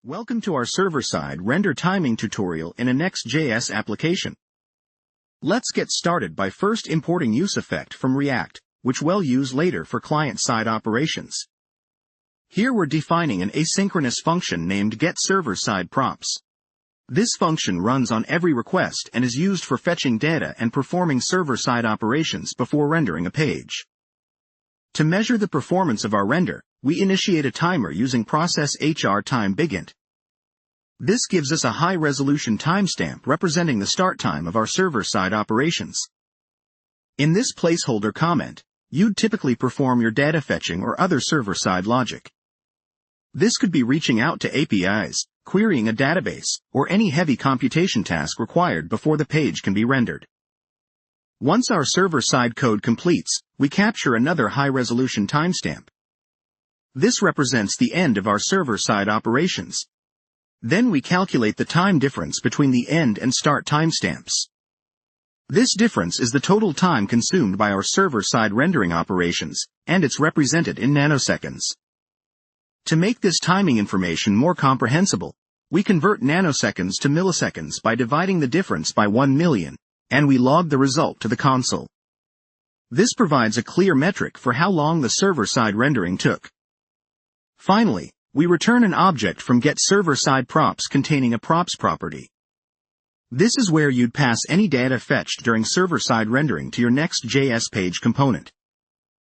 Welcome to our server-side render timing tutorial in a Next.js application. Let's get started by first importing useEffect from React, which we'll use later for client-side operations. Here we're defining an asynchronous function named getServerSideProps. This function runs on every request and is used for fetching data and performing server-side operations before rendering a page. To measure the performance of our render, we initiate a timer using process_HR_time_begint. This gives us a high-resolution timestamp representing the start time of our server-side operations. In this placeholder comment, you'd typically perform your data fetching or other server-side logic. This could be reaching out to APIs, querying a database, or any heavy computation task required before the page can be rendered. Once our server-side code completes, we capture another high-resolution timestamp. This represents the end of our server-side operations. Then we calculate the time difference between the end and start timestamps. This difference is the total time consumed by our server-side rendering operations, and it's represented in nanoseconds. To make this timing information more comprehensible, we convert nanoseconds to milliseconds by dividing the difference by 1 million, and we log the result to the console. This provides a clear metric for how long the server-side rendering took. Finally, we return an object from getServerSideProps containing a props property. This is where you'd pass any data fetched during server-side rendering to your Next.js page component.